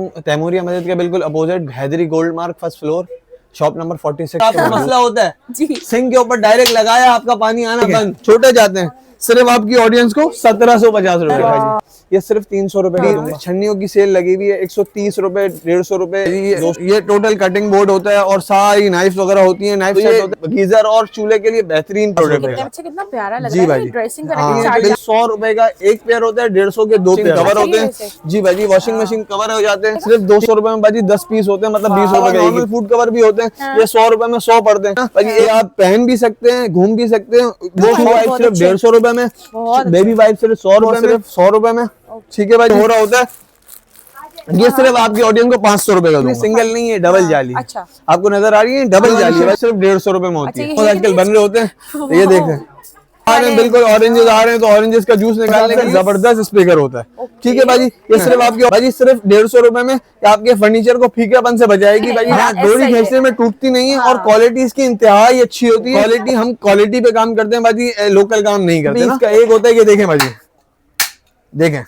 तैमूरिया मस्जिद के बिल्कुल opposite Haidari gold mark first floor shop number 46। आपका मसला होता है जी। सिंक के ऊपर डायरेक्ट लगाया आपका पानी आना बंद, छोटे जाते हैं। सिर्फ आपकी ऑडियंस को 1750 रुपए का ये सिर्फ 300 रुपए। छन्नियों की सेल लगी हुई है 130 रुपए 150 रुपए। ये टोटल कटिंग बोर्ड होता है और सारी नाइफ वगैरह होती है। नाइफ सेट होता है, गीजर और चूल्हे के लिए बेहतरीन प्रोडक्ट है। अच्छा कितना प्यारा लग जी रहा भाई है ड्रेसिंग का। हाँ, 100 रुपए का एक पेयर होता है, 150 के 2 पेयर कवर होते हैं। जी भाई, वॉशिंग मशीन कवर हो जाते हैं सिर्फ 200 रुपए में भाजी 10 पीस होते हैं, मतलब 20 रुपए का। नॉर्मल फूड कवर भी होते हैं, ये 100 रुपए में 100 पड़ते हैं भाजी। ये आप पहन भी सकते हैं, घूम भी सकते हैं। वॉश वाइप सिर्फ 150 रुपए में, बेबी वाइप सिर्फ 100 रुपए में, 100 रुपए में। ठीक है भाई, हो रहा होता है। ये सिर्फ आपकी ऑडियंस को 500 रुपए का दूंगा। सिंगल नहीं है, डबल जाली। अच्छा, आपको नजर आ रही है डबल जाली है, सिर्फ 150 रुपए में होती है। आजकल बन रहे होते हैं, ये देखें आ रहे हैं, बिल्कुल ऑरेंजेस आ रहे हैं, तो ऑरेंजेस का जूस निकालने का जबरदस्त स्पीकर होता है। ठीक है भाजी, ये सिर्फ आपकी भाजी सिर्फ 150 रुपए में आपके फर्नीचर को फीकापन से बचाएगी भाजी। हाँ, डोरी खींचने में टूटती नहीं है और क्वालिटी इसकी इंतहाई अच्छी होती है। क्वालिटी, हम क्वालिटी पे काम करते हैं भाजी, लोकल काम नहीं करते। इसका एक होता है कि देखें भाजी, देखें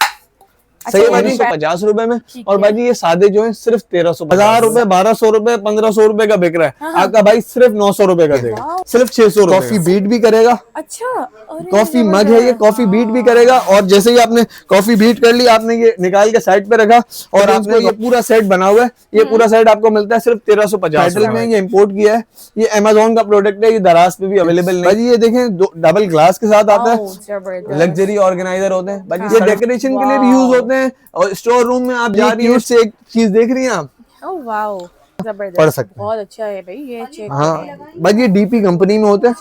सही है भाजी, 150 रुपए में। और भाजी ये सादे जो है सिर्फ 1300, 1000 रुपए, 1200 रुपए, 1500 रुपए का बिक रहा है। आपका भाई सिर्फ 900 रुपए का देगा, सिर्फ 600 रुपए। कॉफी बीट भी करेगा। अच्छा, कॉफी मग है ये, कॉफी बीट भी करेगा। और जैसे ही आपने कॉफी बीट कर ली, आपने ये निकाल के साइड पे रखा और आपको ये पूरा सेट बना हुआ है। ये पूरा सेट आपको मिलता है सिर्फ 1350 में। ये इम्पोर्ट किया है, ये अमेजोन का प्रोडक्ट है, ये दराज पे भी अवेलेबल नहीं। भाजी ये देखें, डबल ग्लास के साथ आता है, लग्जरी ऑर्गेनाइजर होते हैं भाजी। ये डेकोरेशन के लिए भी यूज होते हैं। और स्टोर रूम में आप जा रही हैं, से एक चीज देख रही हैं आप, ओह वाओ, जबरदस्त, पढ़ सकते हैं। बहुत अच्छा है भाई ये चेक। हाँ भाई, ये डीपी कंपनी में होते हैं,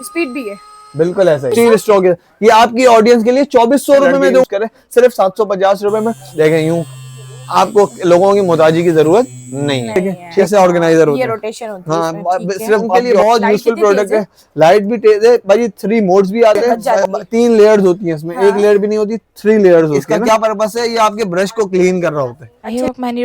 स्पीड भी है बिल्कुल ऐसा ही स्टॉक है। ये आपकी ऑडियंस के लिए 2400 रुपए में दो करे, सिर्फ 750 रुपए में। देखें यूं आपको लोगों की मोहताजी की जरूरत नहीं है। कैसे ऑर्गेनाइजर होते हैं, ये रोटेशन होती हाँ, है, सिर्फ उनके लिए बहुत यूजफुल प्रोडक्ट है। लाइट भी तेज है भाई, 3 मोड्स भी आते हैं, 3 लेयर्स होती हैं इसमें, एक लेयर भी नहीं होती, 3 लेयर्स होती है। इसका क्या पर्पस है, ये आपके ब्रश को क्लीन कर रहा होता है।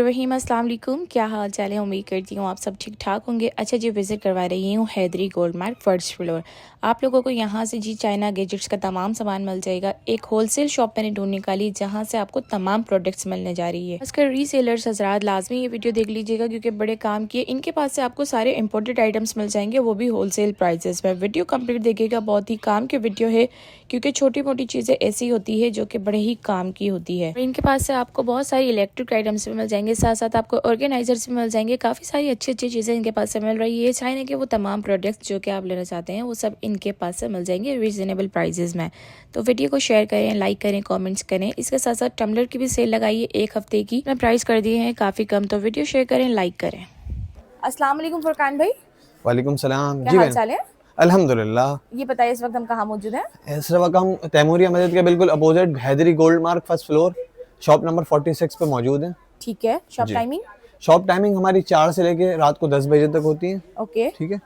रहीम, अस्सलाम वालेकुम, क्या हाल चाल है? उम्मीद करती हूँ आप सब ठीक ठाक होंगे। अच्छा जी, विजिट करवा रही हूँ Haidari gold mark first floor. आप लोगों को यहाँ से जी चाइना गैजेट्स का तमाम सामान मिल जाएगा। एक होलसेल शॉप मैंने ढूंढ निकाली जहाँ से आपको तमाम प्रोडक्ट्स मिलने जा रही है। इसका रीसेलर्स हजरात लाजमी ये वीडियो देख लीजिएगा क्योंकि बड़े काम किए। इनके पास से आपको सारे इंपोर्टेड आइटम्स मिल जाएंगे, वो भी होलसेल प्राइसेस में। वीडियो कंप्लीट देखिएगा, बहुत ही काम की वीडियो है क्योंकि छोटी मोटी चीजें ऐसी होती है जो कि बड़े ही काम की होती है। इनके पास से आपको बहुत सारी इलेक्ट्रिक आइटम्स भी मिल जाएंगे, साथ साथ आपको ऑर्गेनाइजर्स भी मिल जाएंगे। काफी सारी अच्छी अच्छी चीजें इनके पास से मिल रही है। चाइना के वो तमाम प्रोडक्ट्स जो कि आप लेना चाहते हैं वो सब इनके पास से मिल जाएंगे रीजनेबल प्राइजेस में। तो वीडियो को शेयर करें, लाइक करें, कमेंट्स करें। इसके साथ साथ टम्बलर की भी सेल लगाई है 1 हफ्ते की, प्राइस कर दिए हैं काफी कम। तो वीडियो शेयर करें, लाइक करें। अस्सलाम वालेकुम फुरकान भाई। वालेकुम सलाम। क्या हाल चाल है? अल्हम्दुलिल्लाह। ये बताइए इस वक्त हम कहाँ मौजूद हैं? इस वक्त हम तैमूरिया मस्जिद के बिल्कुल opposite Haidari gold mark first floor shop number 46 पे मौजूद हैं। ठीक है, शॉप टाइमिंग? शॉप टाइमिंग हमारी 4 से लेके रात को 10 बजे तक होती है। ओके, ठीक है।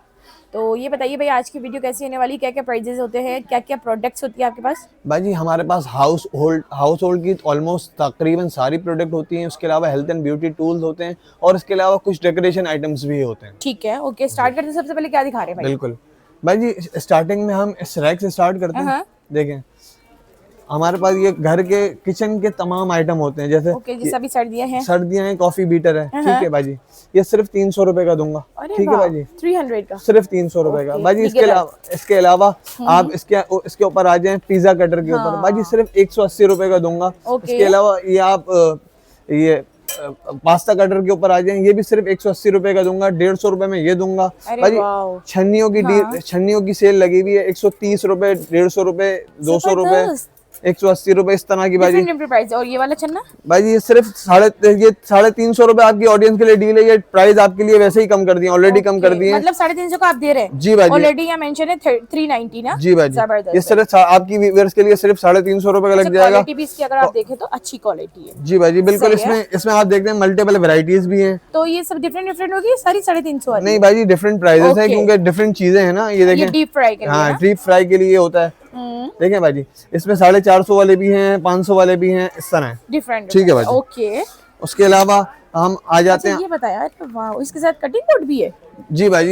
तो ये बताइए भाई आज की वीडियो कैसी होने वाली, क्या क्या प्राइजेस होते हैं, क्या क्या प्रोडक्ट्स होती है आपके पास? भाई हमारे पास हाउस होल्ड की ऑलमोस्ट तकरीबन सारी प्रोडक्ट होती हैं। उसके अलावा हेल्थ एंड ब्यूटी टूल्स होते हैं और इसके अलावा कुछ डेकोरेशन आइटम्स भी होते हैं। ठीक है, ओके, स्टार्ट करते हैं। सबसे पहले क्या दिखा रहे हैं भाई? बिल्कुल भाई जी, स्टार्टिंग में हम इस रैक से स्टार्ट करते हैं। देखें हमारे पास ये घर के किचन के तमाम आइटम होते हैं, जैसे जैसे अभी सर्दियां हैं, कॉफी बीटर है। ठीक है भाजी, ये सिर्फ 300 रुपए का दूंगा। ठीक है भाजी, 300 का, सिर्फ 300 रुपए का भाजी। इसके अलावा आप इसके ऊपर आ जाएं पिज्जा कटर के ऊपर, भाजी सिर्फ 180 रुपए का दूंगा। इसके अलावा ये आप ये पास्ता कटर के ऊपर आ जाएं, ये भी सिर्फ 180 रुपए का दूंगा। 150 रुपए में ये दूंगा भाजी। छन्नियों की सेल लगी हुई है, 130 रुपए, 150 रुपए, 200 रुपए, 180 रुपए, इस तरह की भाजी। प्राइस। और ये वाला छन्ना भाजी ये सिर्फ 350 रुपए आपकी ऑडियंस के लिए डील है। ये प्राइस आपके लिए वैसे ही कम कर दिए, ऑलरेडी कम कर दिए, मतलब 350 का आप दे रहे हैं? जी भाजी, ऑलरेडी यहाँ मेंशन है 390 ना? जी भाजी, ये सिर्फ आपकी व्यूअर्स के लिए सिर्फ 350 रुपए का लग जाएगा। क्वालिटी भी इसकी अगर आप देखें तो अच्छी क्वालिटी है। जी भाजी, बिल्कुल। इसमें आप देखते हैं मल्टीपल वेराइटीज भी हैं। तो ये सब डिफरेंट होगी, सारी 350? नहीं भाजी, डिफरेंट प्राइसेस है क्योंकि डिफरेंट चीजें हैं ना। ये देखें, डीप फ्राई के लिए, हाँ डीप फ्राई के लिए होता है। देखें भाजी, इसमें 450 वाले भी हैं, 500 वाले भी हैं, इस तरह डिफरेंट। ठीक है भाजी। ओके, उसके अलावा हम आ जाते हैं। ये बताया, वाह, इसके साथ कटिंग बोर्ड भी है? जी भाई,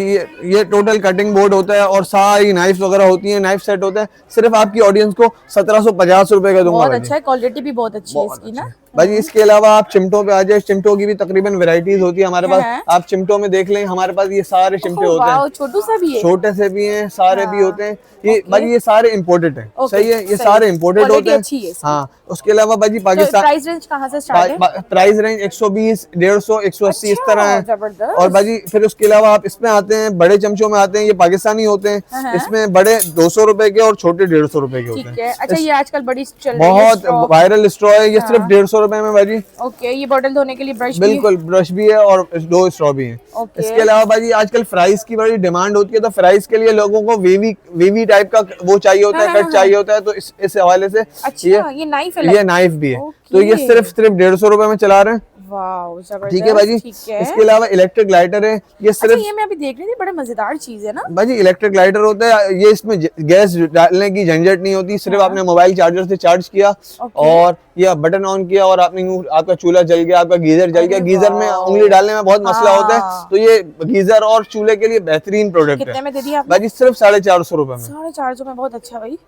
ये टोटल कटिंग बोर्ड होता है और सारी नाइफ वगैरह होती है, नाइफ सेट होता है। सिर्फ आपकी ऑडियंस को 1750 रुपए का दूंगा बहुत भाई। अच्छा है, क्वालिटी भी बहुत अच्छी है इसकी ना। भाई इसके अलावा आप चिमटों पे आ जाए, चिमटों की भी तकरीबन वैरायटीज होती है हमारे पास। आप चिमटों में देख लें, हमारे पास ये सारे चिमटे होते हैं, छोटू सा भी है, छोटे से भी हैं, सारे भी होते हैं। ये भाई ये सारे इम्पोर्टेड है, सही है, ये सारे इम्पोर्टेड होते हैं। हाँ, उसके अलावा भाई पाकिस्तान प्राइस रेंज कहाँ से स्टार्ट है? प्राइस रेंज 120, 150, 180 इस तरह है। जबरदस्त। और भाई फिर उसके अलावा आप इसमें आते हैं, बड़े चमचों में आते हैं, ये पाकिस्तानी होते हैं। इसमें बड़े 200 रुपए के और छोटे 150 रुपए के होते हैं। अच्छा, ये आजकल बड़ी चल रही है, बहुत वायरल स्ट्रॉ है, ये सिर्फ 150 रुपए में भाई। ओके, ये बॉटल धोने के लिए ब्रश बिल्कुल, ब्रश भी है और 2 स्ट्रॉ भी है। इसके अलावा भाई आजकल फ्राइज की बड़ी डिमांड होती है, तो फ्राइज के लिए लोगों को वेवी टाइप का वो चाहिए होता है, कट चाहिए होता है, तो इस हवाले से अच्छा, ये नाइफ है, ये नाइफ भी है, तो ये सिर्फ 150 रुपए में चला रहे हैं। वाओ, जबरदस्त। ठीक है भाई। इसके अलावा इलेक्ट्रिक लाइटर है, ये सिर्फ अच्छा, ये मैं अभी देख रही थी, बड़ा मजेदार चीज है ना भाई। इलेक्ट्रिक लाइटर होता है, ये इसमें गैस डालने की झंझट नहीं होती, सिर्फ आपने मोबाइल चार्जर से चार्ज किया और ये बटन ऑन किया और आपका चूल्हा जल गया, आपका गीजर जल गया। गीजर में उंगली डालने में बहुत मसला होता है, तो ये गीजर और चूल्हे के लिए बेहतरीन प्रोडक्ट है। कितने में दे दिया आपने? भाई सिर्फ 450 रुपए में। 450 में, बहुत अच्छा भाई।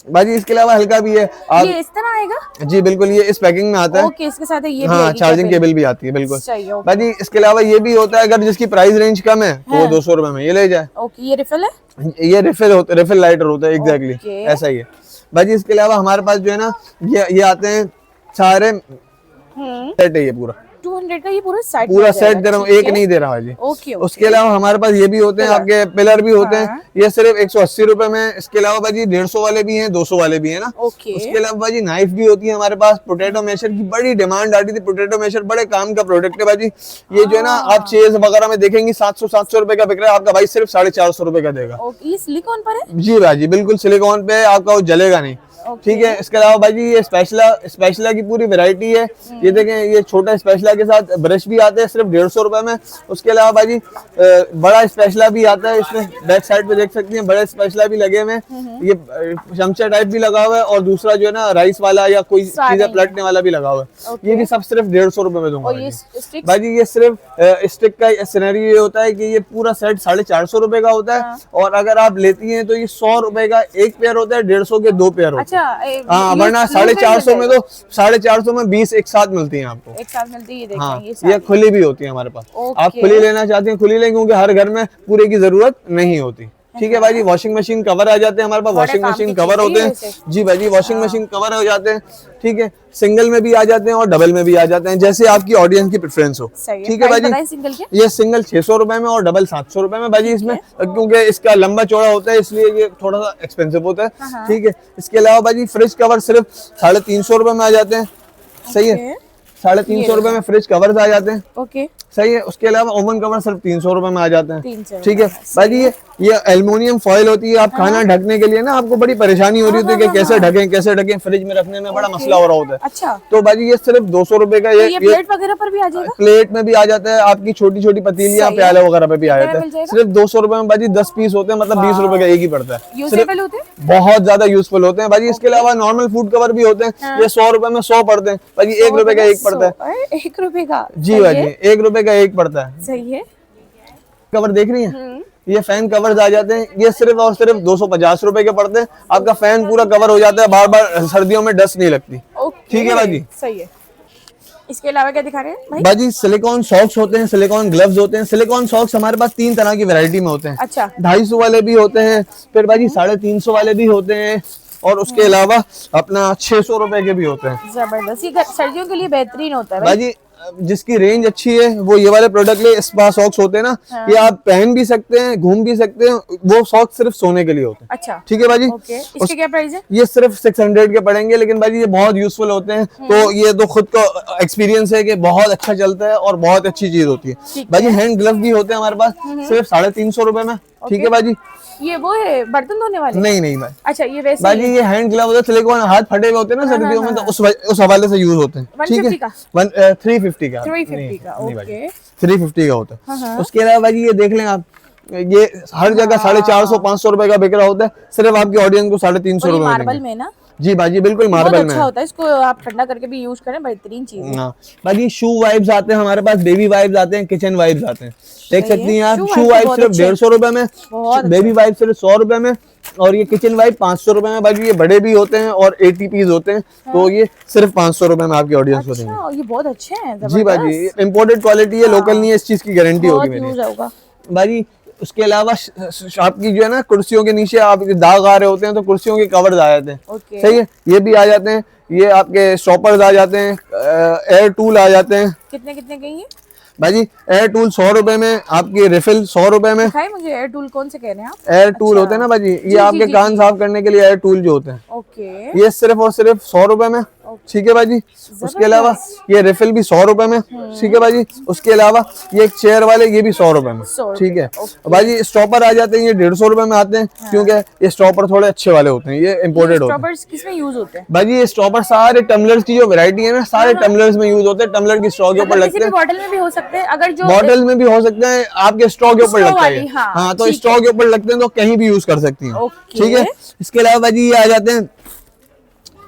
भाई इसके अलावा हल्का भी है। ये इस तरह आएगा? जी बिल्कुल, ये इस पैकिंग में आता है। ओके, इसके साथ ये हाँ, चार्जिंग केबल भी आती है, बिल्कुल। भाई इसके अलावा ये भी होता है, अगर जिसकी प्राइस रेंज कम है तो वो 200 रुपए में ये ले जाए। ओके, ये रिफिल है? ये रिफिल लाइटर होता है, एग्जैक्टली ऐसा ही है। भाई इसके अलावा हमारे पास जो है ना, ये आते हैं सारे सेट है, ये पूरा 200 का ये पूरा सेट दे रहा हूँ, एक नहीं दे रहा जी। ओके। उसके अलावा हमारे पास ये भी होते हैं, आपके पिलर भी होते हैं, ये सिर्फ 180 रुपए में। इसके अलावा भाजी 150 वाले भी हैं, 200 वाले भी हैं ना। उसके अलावा भाजी नाइफ भी होती है हमारे पास। पोटैटो मैशर की बड़ी डिमांड आती थी, पोटैटो मैशर बड़े काम का प्रोडक्ट है भाजी। ये जो है ना, आप चेज वगैरह में देखेंगे 700 रुपए का बिक रहा है, आपका भाई सिर्फ 450 रुपए का देगा। ये सिलिकॉन पर है? जी भाजी, बिल्कुल सिलिकॉन पे, आपका वो जलेगा नहीं। ठीक है। इसके अलावा भाई ये स्पेशला की पूरी वैरायटी है। ये देखें, ये छोटा स्पेशला के साथ ब्रश भी आते हैं सिर्फ 150 रुपए में। उसके अलावा भाई बड़ा स्पेशला भी आता है, इसमें बैक साइड पे देख सकती हैं, बड़े स्पेशला भी लगे हुए हैं। ये चमचा टाइप भी लगा हुआ है और दूसरा जो है ना, राइस वाला या कोई चीजें पलटने वाला भी लगा हुआ है। ये भी सब सिर्फ 150 रुपए में दूंगा भाई। ये सिर्फ स्टिक का सिनेरियो ये होता है कि ये पूरा सेट 450 रुपए का होता है, और अगर आप लेती हैं तो ये 100 रुपए का एक पेयर होता है, 150 के 2 पेयर होते हैं। हाँ, वरना 450 में तो 450 में 20 एक साथ मिलती हैं आपको, एक साथ मिलती है। हाँ, ये खुली भी होती है हमारे पास। आप खुली लेना चाहते हैं खुली लें, क्योंकि हर घर में पूरे की जरूरत नहीं होती। ठीक है भाई जी। वॉशिंग मशीन कवर आ जाते हैं हमारे पास, वॉशिंग मशीन कवर होते हैं। जी भाई जी, वॉशिंग मशीन कवर हो जाते हैं। ठीक है, सिंगल में भी आ जाते हैं और डबल में भी आ जाते हैं, जैसे आपकी ऑडियंस की प्रेफरेंस हो। ठीक है भाई जी। ये सिंगल 600 रुपए में और डबल 700 रुपए में भाई। इसमें क्योंकि इसका लंबा चौड़ा होता है, इसलिए ये थोड़ा सा एक्सपेंसिव होता है। ठीक है। इसके अलावा भाई फ्रिज कवर सिर्फ 350 रुपए में आ जाते हैं। सही है, 350 रुपए में फ्रिज कवर आ जाते हैं। ओके, सही है। उसके अलावा ओवन कवर सिर्फ 300 रुपए में आ जाते हैं। ठीक है भाई। ये एल्युमिनियम फॉइल होती है, आप खाना ढकने के लिए ना, आपको बड़ी परेशानी हो रही होती है कि कैसे ढकें, फ्रिज में रखने में बड़ा मसला हो रहा होता है। अच्छा, तो भाई ये सिर्फ 200 रुपए का। ये प्लेट वगैरह पर भी आ जाएगा? प्लेट में भी आ जाता है, आपकी छोटी छोटी पतीलियां, प्याले वगैरह पे भी आ जाता है। सिर्फ 200 रुपए में भाई 10 पीस होते हैं, मतलब 20 रुपए का एक ही पड़ता है। बहुत ज्यादा यूजफुल होते हैं भाई। इसके अलावा नॉर्मल फूड कवर भी होते हैं, ये 100 रुपए में 100 पड़ते हैं भाई, 1 रुपए का एक पड़ता है। 1 रुपए का? जी भाई जी, 1 रुपए का एक पड़ता है। सही है। कवर देख रही हैं, ये फैन कवर आ जाते हैं, ये सिर्फ और सिर्फ 250 रुपए के पड़ते हैं। आपका फैन पूरा कवर हो जाता है, बार बार सर्दियों में डस्ट नहीं लगती। ठीक है भाई। सही है। इसके अलावा क्या दिखा रहे हैं भाई? सिलिकॉन सॉक्स होते हैं, सिलिकॉन ग्लव्स होते हैं। सिलिकॉन सॉक्स हमारे पास 3 तरह की वैरायटी में होते हैं। अच्छा। 250 वाले भी होते हैं, फिर भाई 350 वाले भी होते हैं, और उसके अलावा अपना 600 रुपए के भी होते हैं। जबरदस्त, ये सर्दियों के लिए बेहतरीन होता है भाई। जिसकी रेंज अच्छी है वो ये वाले प्रोडक्ट ले। स्पा सॉक्स होते हैं ना, ये आप पहन भी सकते हैं, घूम भी सकते हैं, वो सॉक्स सिर्फ सोने के लिए होते हैं। अच्छा, ठीक है भाई। इसके क्या प्राइस है? ये सिर्फ 600 के पड़ेंगे, लेकिन भाई ये बहुत यूजफुल होते हैं, तो ये तो खुद का एक्सपीरियंस है कि बहुत अच्छा चलता है और बहुत अच्छी चीज होती है भाई। हैंड ग्लव भी होते हैं हमारे पास, सिर्फ 350 रुपए में। ठीक है भाई। ये वो है बर्तन धोने वाले? नहीं भाई। अच्छा, ये वैसे भाई ये हैंड ग्लव होता है, सिलिकॉन, हाथ फटे हुए होते हैं ना सर्दियों में, तो उस हवाले से यूज होते हैं। ठीक है। 350 का। 350 का, ओके। 350 का होता है। उसके अलावा भाई ये देख लें आप, ये हर जगह 450 500 रुपए का बिक रहा होता है, सिर्फ आपकी ऑडियंस को 350 रुपए मार्बल में ना। जी बाजी बिल्कुल बहुत मार्बल में अच्छा है। होता है, इसको आप ठंडा करके भी यूज करें, बेहतरीन चीज है। हाँ बाजी शू वाइप्स आते हैं हमारे पास, बेबी वाइप्स आते हैं, किचन वाइप्स आते हैं, देख सही सकती हैं है। आप। शू शू वाइप तो वाइप बहुत सिर्फ अच्छे हैं। 150 रुपए में, बहुत बेबी वाइप सिर्फ 100 रुपए में, और ये किचन वाइप 500 रुपए में बाजी। ये बड़े भी होते हैं और 80 पीस होते हैं, तो ये सिर्फ 500 रुपए में आपके ऑडियंस को देंगे। अच्छा, ये बहुत अच्छे हैं, जी बाजी इम्पोर्टेड क्वालिटी है, लोकल नहीं है, इस चीज की गारंटी होगी बहुत मेरी यूज होगा। बाजी। उसके अलावा आपकी जो है ना कुर्सियों के नीचे आप दाग आ रहे होते हैं तो कुर्सियों के कवर्स आ जाते हैं, ओके। सही है, ये भी आ जाते हैं। ये आपके स्टॉपर्स आ जाते हैं, एयर टूल आ जाते हैं कितने कितने के ये? भाजी। एयर टूल 100 रुपए में, आपकी रिफिल 100 रुपए में। दिखाई मुझे एयर टूल कौन से कह रहे हैं आप? एयर टूल होते हैं ना भाजी, ये आपके कान साफ करने के लिए एयर टूल जो होते हैं, ओके। ये सिर्फ और सिर्फ 100 रुपए में, ठीक है भाजी। उसके अलावा ये रिफिल भी 100 रुपए में, ठीक है भाजी। उसके अलावा ये एक चेयर वाले, ये भी 100 रुपए में, 100 ठीक है ओके। भाजी। स्टॉपर आ जाते हैं, ये 150 रुपए में आते हैं, क्योंकि ये स्टॉपर थोड़े अच्छे वाले होते हैं, ये इम्पोर्टेड होते हैं स्टॉपर्स किसमें यूज होते हैं? भाजी। ये स्टॉपर सारे टम्बलर्स की जो वैरायटी है ना, सारे टम्बलर्स में यूज होते हैं, टम्बलर की स्ट्रॉ के ऊपर मतलब लगते किसी भी हैं, बॉटल में भी हो सकते हैं, अगर जो बॉटल में भी हो सकते हैं, आपके स्ट्रॉ के ऊपर स्ट्रॉ लगता वाली, है। हाँ, हाँ तो ठीक स्ट्रॉ के ऊपर लगते हैं तो कहीं भी यूज कर सकती हैं, ओके। ठीक है। इसके अलावा भाजी ये आ जाते हैं,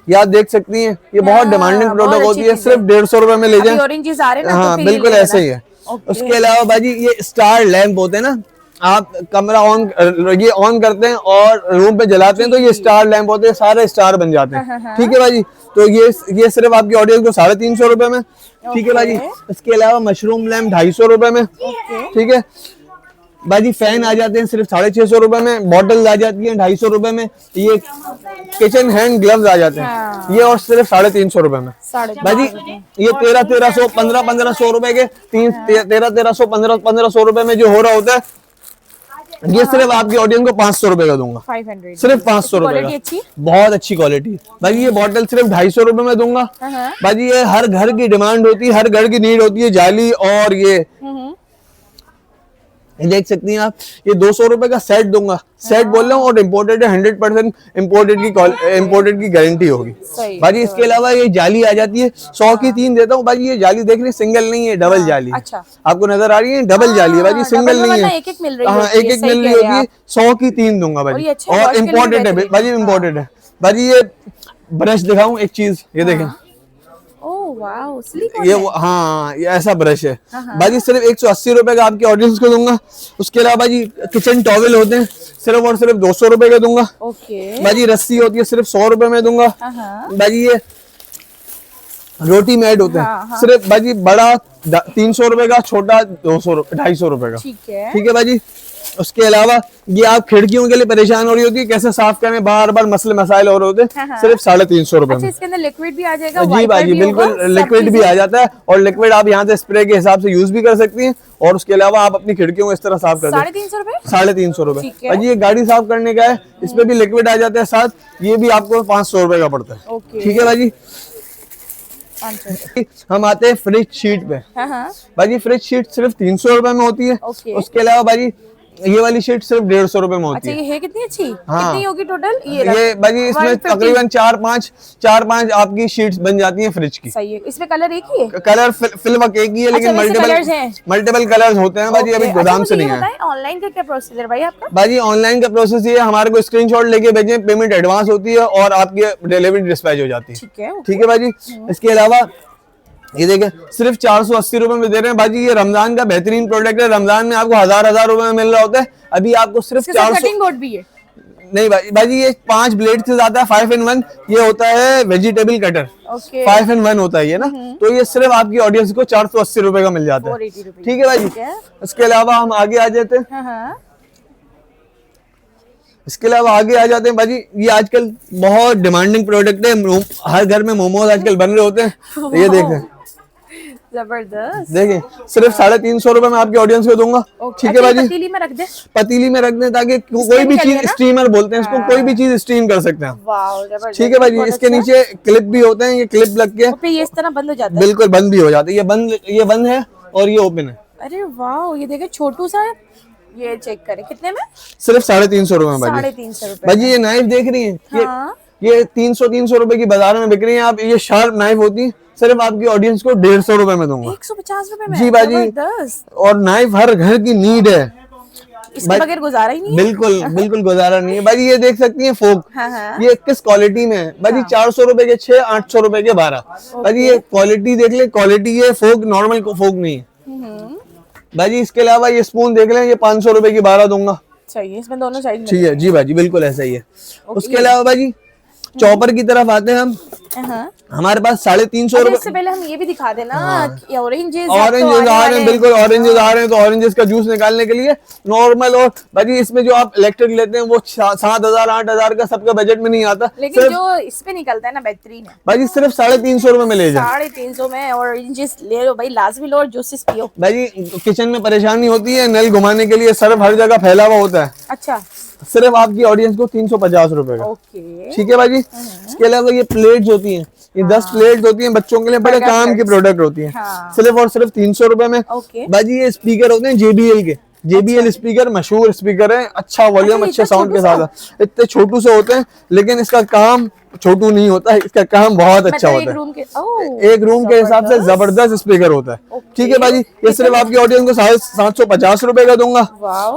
ये आप देख सकती हैं, ये बहुत डिमांडिंग बहुत प्रोडक्ट अच्छी होती है, चीज़ सिर्फ 150 रुपए में ले अभी जाएं। ऑरेंजेस आ रहे हैं ना, हाँ तो फिर ये बिल्कुल ले ऐसे लेना। ही है। ओके। उसके अलावा भाजी ये स्टार लैंप होते हैं ना, आप कमरा ये ऑन करते हैं और रूम पे जलाते हैं तो ये स्टार लैंप होते हैं, सारे स्टार बन जाते हैं, ठीक है भाजी। तो ये सिर्फ आपकी ऑडियंस को 350 रुपए में, ठीक है भाजी। इसके अलावा मशरूम लैंप 250 रुपए में, ठीक है बाजी। फैन आ जाते हैं सिर्फ 650 रुपए में, बॉटल आ जाती है 250 रुपए में, ये किचन हैंड ग्लव्स आ जाते हैं, ये और सिर्फ 350 रुपए में बाजी। ये 1300 1500 रुपए के 1300 1500 रुपए में जो हो रहा होता है, ये सिर्फ आपकी ऑडियंस को 500 रुपए का दूंगा, 500 सिर्फ 500 रुपए क्वालिटी का, अच्छी? बहुत अच्छी क्वालिटी है भाजी। ये बॉटल सिर्फ 250 रुपए में दूंगा भाजी। ये हर घर की डिमांड होती है, हर घर की नीड होती है, जाली। और ये देख सकती हैं आप, ये 200 रुपए का सेट दूंगा, सेट बोल रहा हूँ, और इम्पोर्टेड है, 100% इम्पोर्टेड की गारंटी होगी भाजी। इसके अलावा ये जाली आ जाती है, 100 की 3 देता हूँ भाजी। ये जाली देख रहे, सिंगल नहीं है, डबल जाली है। अच्छा। आपको नजर आ रही है, डबल जाली है भाजी, सिंगल नहीं है। एक एक मिल रही है, हाँ एक एक मिल रही होती है, 100 की 3 दूंगा भाजी। और इम्पोर्टेड है भाजी, इम्पोर्टेड है भाजी। ये ब्रश दिखाऊं एक चीज, ये देखें, ओह वाओ, सिलिकॉन ये हाँ ये ऐसा ब्रश है बाजी, सिर्फ 180 रुपए का आपके ऑडियंस को दूंगा। उसके अलावा बाजी किचन टॉवेल होते हैं, सिर्फ और सिर्फ 200 रुपए का दूंगा ओके। बाजी। रस्सी होती है, सिर्फ 100 रुपए में दूंगा बाजी। ये रोटी मैट होते हैं, सिर्फ बाजी बड़ा 300 रुपए का, छोटा 250 रुपए का, ठीक है बाजी। उसके अलावा ये आप खिड़कियों के लिए परेशान हो रही होती है, कैसे साफ करें, बार बार मसले मसाइल हो रहे होते हैं, सिर्फ 350 रुपए में। इसके अंदर लिक्विड भी आ जाएगा? जी भाजी बिल्कुल, लिक्विड भी आ जाता है, और लिक्विड आप यहाँ से स्प्रे के हिसाब से यूज भी कर सकती हैं। और उसके अलावा आप अपनी खिड़कियों को इस तरह साफ कर दें। 350 रुपए? 350 रुपए भाजी। ये गाड़ी साफ करने का है, इसमें भी लिक्विड आ जाता है साथ, ये भी आपको 500 रुपए का पड़ता है, ठीक है भाजी। हम आते हैं फ्रिज शीट पे भाजी। फ्रिज शीट सिर्फ 300 रुपए में होती है। उसके अलावा भाजी ये वाली शीट सिर्फ 150 रुपए में होती है। अच्छा, ये है कितनी अच्छी? हाँ। कितनी होगी टोटल? ये भाजी इसमें तकरीबन 4-5 आपकी शीट्स बन जाती हैं फ्रिज की। सही है। इसमें कलर एक ही है? कलर फिल्म एक ही है, लेकिन मल्टीपल कलर्स होते हैं भाजी, अभी गोदाम से नहीं है। ऑनलाइन का क्या प्रोसीजर भाई आपका? भाजी ऑनलाइन का प्रोसेस ये है, हमारे को स्क्रीनशॉट लेके भेजें, पेमेंट एडवांस होती है और आपकी डिलीवरी डिस्पैच हो जाती है, ठीक है भाजी। इसके अलावा ये देखें, सिर्फ 480 रुपए में दे रहे हैं भाजी। ये रमजान का बेहतरीन प्रोडक्ट है, रमजान में आपको हजार रुपए में मिल रहा होता है, अभी आपको सिर्फ 400। कटिंग बोर्ड भी है? नहीं भाजी ये 5 ब्लेड से ज्यादा 5 in 1 ये होता है वेजिटेबल कटर, 5 in 1 होता है ये ना। तो ये सिर्फ आपकी ऑडियंस को 480 रुपए का मिल जाता है, ठीक है भाजी। इसके अलावा हम आगे आ जाते हैं, इसके अलावा आगे आ जाते हैं भाजी। ये आजकल बहुत डिमांडिंग प्रोडक्ट है, हर घर में मोमोज आजकल बन रहे होते हैं, ये देखें, जबरदस्त। देखें, सिर्फ 350 रुपए में आपके ऑडियंस को दूंगा, ठीक है भाजी। पतीली में रख दे, पतीली में रख दें, ताकि कोई भी चीज, स्टीमर बोलते हैं इसको, कोई भी चीज स्टीम कर सकते हैं, ठीक है भाजी। इसके नीचे क्लिप भी होते हैं, ये क्लिप लग के ये इस तरह बंद हो जाता है? बिल्कुल बंद भी हो जाता है, ये बंद है और ये ओपन है। अरे वाह, ये देखे छोटू सा है, ये चेक करें कितने में? सिर्फ 350 रुपए में भाजी। 350 रुपए भाजी। ये नाइफ देख रही है, ये 300 रुपए की बाजार में बिक रही है। आप ये शार्प नाइफ होती है, सिर्फ आपकी ऑडियंस को 150 रुपए में दूंगा, 150 रुपए में? जी बाजी। और नाइफ हर घर की नीड है, इसके बगैर गुजारा ही नहीं है। बिल्कुल बिल्कुल गुजारा नहीं है भाई। ये देख सकती हैं फोक, ये किस क्वालिटी में है भाई। 400 रुपए के 6, 800 रुपए के 12 भाई। ये क्वालिटी देख ले, क्वालिटी ये फोक नॉर्मल फोक नहीं है भाई। इसके अलावा ये स्पून देख लें, ये 500 रुपए की 12 दूंगा। सही है, इसमें दोनों साइड ठीक है जी भाई, बिल्कुल ऐसा ही है। उसके अलावा भाई चॉपर की तरफ आते हैं हम। हमारे पास 350 रुपए। इससे पहले हम ये भी दिखा देना ऑरेंजेस आ रहे हैं, बिल्कुल ऑरेंजेस आ रहे हैं। तो ऑरेंजेस का जूस निकालने के लिए नॉर्मल, और भाई इसमें जो आप इलेक्ट्रिक लेते हैं वो 7,000 8,000 का सबका बजट में नहीं आता। लेकिन जो इसमें निकलता है ना बेहतरीन है भाई, सिर्फ 350 रुपए में ले जाए। 350 में ऑरेंजेस ले लो भाई, लाजमी लो और जूसेस पियो भाई। किचन में परेशानी होती है, नल घुमाने के लिए सर्फ हर जगह फैला हुआ होता है। अच्छा, सिर्फ आपकी ऑडियंस को 350 रुपए का। ओके, ठीक है भाई। इसके अलावा ये प्लेट्स होती हैं, ये 10 प्लेट्स होती हैं बच्चों के लिए, बड़े काम की प्रोडक्ट होती हैं। सिर्फ और सिर्फ 300 रुपए में। भाई ये स्पीकर होते हैं JBL के, JBL स्पीकर मशहूर स्पीकर है, अच्छा वॉल्यूम, अच्छे साउंड के साथ। इतने छोटू से होते हैं लेकिन इसका काम छोटू नहीं होता है, इसका काम बहुत अच्छा होता है। एक रूम के हिसाब से जबरदस्त स्पीकर होता है। ठीक है भाई। ये सिर्फ आपकी ऑडियंस को 750 रुपए का दूंगा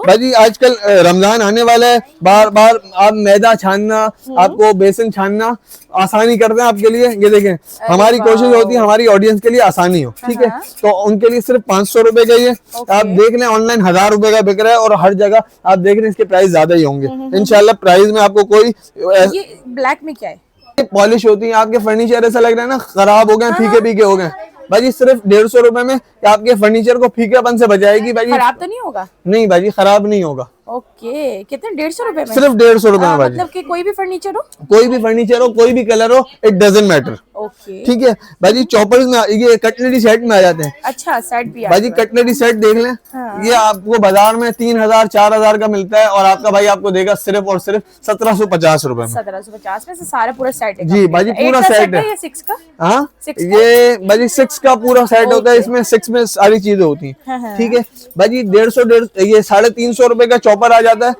भाई। आजकल रमजान आने वाला है, बार बार आप मैदा छानना, आपको बेसन छानना आसानी करते हैं आपके लिए। ये देखें, हमारी कोशिश होती है हमारी ऑडियंस के लिए आसानी हो। ठीक है, तो उनके लिए सिर्फ 500 रुपए का। ये आप देख लें, ऑनलाइन 1000 रुपए का बिक रहा है और हर जगह आप देख रहे हैं इसके प्राइस ज्यादा ही होंगे इंशाल्लाह। प्राइस में आपको कोई ये ब्लैक में क्या है? पॉलिश होती है। आपके फर्नीचर ऐसा लग रहा है ना खराब हो गए, फीके फीके हो गए भाई। सिर्फ 150 रुपए में आपके फर्नीचर को फीकेपन से बचाएगी भाई। खराब तो नहीं होगा? नहीं भाई, खराब नहीं होगा। ओके, कितने? 150 रुपए में? सिर्फ 150 रुपए में भाई। मतलब कि कोई भी फर्नीचर हो, कोई भी फर्नीचर हो, कोई भी कलर हो, इट डजंट मैटर। ओके, ठीक है भाई। चॉपर्स में ये कटलरी सेट में आ जाते हैं। अच्छा, सेट भी भाई कटलरी सेट देख लें। ये आपको बाजार में 3000 4000 का मिलता है और आपका भाई आपको देगा सिर्फ और सिर्फ 1750 रुपए में। 1750 में से सारा पूरा सेट है जी भाई, पूरा सेट है। 6 का? हाँ, ये भाई 6 का पूरा सेट होता है। इसमें 6 में सारी चीजें होती हैं। ठीक है भाई। 150 ये 350 रुपए का चॉपर आ जाता है।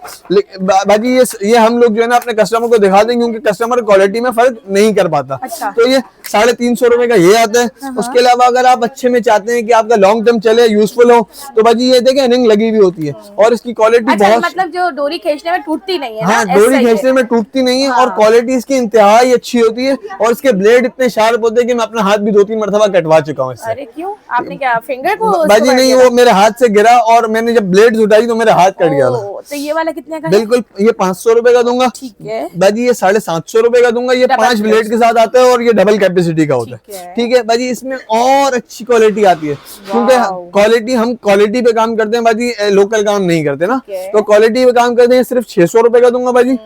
भाजी ये हम लोग जो है ना अपने कस्टमर को दिखा देंगे क्योंकि कस्टमर क्वालिटी में फर्क नहीं कर पाता। तो ये 350 रुपए का ये आता है। उसके अलावा अगर आप अच्छे में चाहते हैं कि आपका लॉन्ग टर्म चले, यूजफुल हो, तो भाजी ये देखें रिंग लगी हुई होती है और इसकी क्वालिटी बहुत, मतलब जो डोरी खींचने में टूटती नहीं है। हाँ, डोरी खींचने में टूटती नहीं है और क्वालिटी इसकी इंतहाई अच्छी होती है और इसके ब्लेड इतने शार्प होते हैं कि मैं अपना हाथ भी 2-3 मरतबा कटवा चुका हूँ इससे। अरे क्यों? आपने क्या फिंगर को? भाजी नहीं, वो मेरे हाथ से गिरा और मैंने जब ब्लेड उठाई तो मेरा हाथ कट गया। तो ये वाला कितने का? बिल्कुल, ये 500 रुपए का दूंगा। ठीक है भाजी। ये 750 रुपए का दूंगा। ये 5 ब्लेड के साथ आता है और ये डबल कैपेसिटी का होता है। ठीक है भाजी। इसमें और अच्छी क्वालिटी आती है क्योंकि क्वालिटी, हम क्वालिटी पे काम करते हैं भाजी, लोकल काम नहीं करते ना, तो क्वालिटी पे काम करते हैं। सिर्फ 600 रुपए का दूंगा भाजी।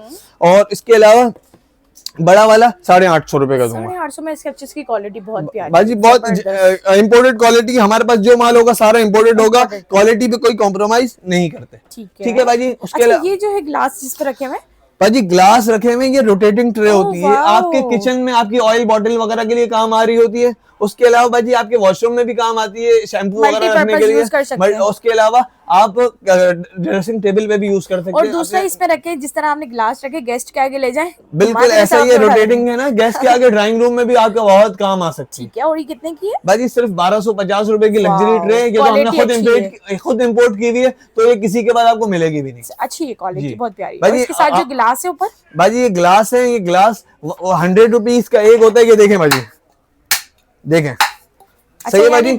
और इसके अलावा बड़ा वाला 850 रुपए का दूंगा। 850 में इसके अच्छे की क्वालिटी बहुत प्यारी भाजी, बहुत इम्पोर्टेड क्वालिटी। हमारे पास जो माल होगा सारा इम्पोर्टेड होगा, क्वालिटी पे कोई कॉम्प्रोमाइज नहीं करते। ठीक है भाजी। उसके अलावा ये जो है ग्लास जिस पे रखे हुए, भाजी ग्लास रखे हुए, ये रोटेटिंग ट्रे होती है। आपके किचन में आपकी ऑयल बॉटल वगैरह के लिए काम आ रही होती है। उसके अलावा भाजी आपके वॉशरूम में भी काम आती है, शैम्पू वगैरह रखने के लिए। उसके अलावा आप ड्रेसिंग टेबल पे भी यूज कर सकते हैं। और दूसरा इसमें रखे, जिस तरह आपने ग्लास रखे, गेस्ट के आगे ले जाए। बिल्कुल ऐसा ही रोटेटिंग है ना, गेस्ट के आगे ड्राइंग रूम में भी आपका बहुत काम आ सकती है। क्या? और ये कितने की है भाजी? सिर्फ 1250 रुपए की लग्जरी ट्रे, ये तो हमने खुद इम्पोर्ट की हुई है, तो ये किसी के बाद आपको मिलेगी भी नहीं। अच्छी है क्वालिटी, बहुत प्यारी। और इसके साथ जो गिलास है ऊपर, भाजी ये ग्लास है, ये ग्लास 100 रुपीज का एक होता है। ये देखें भाजी, देखें। सही है भाजी।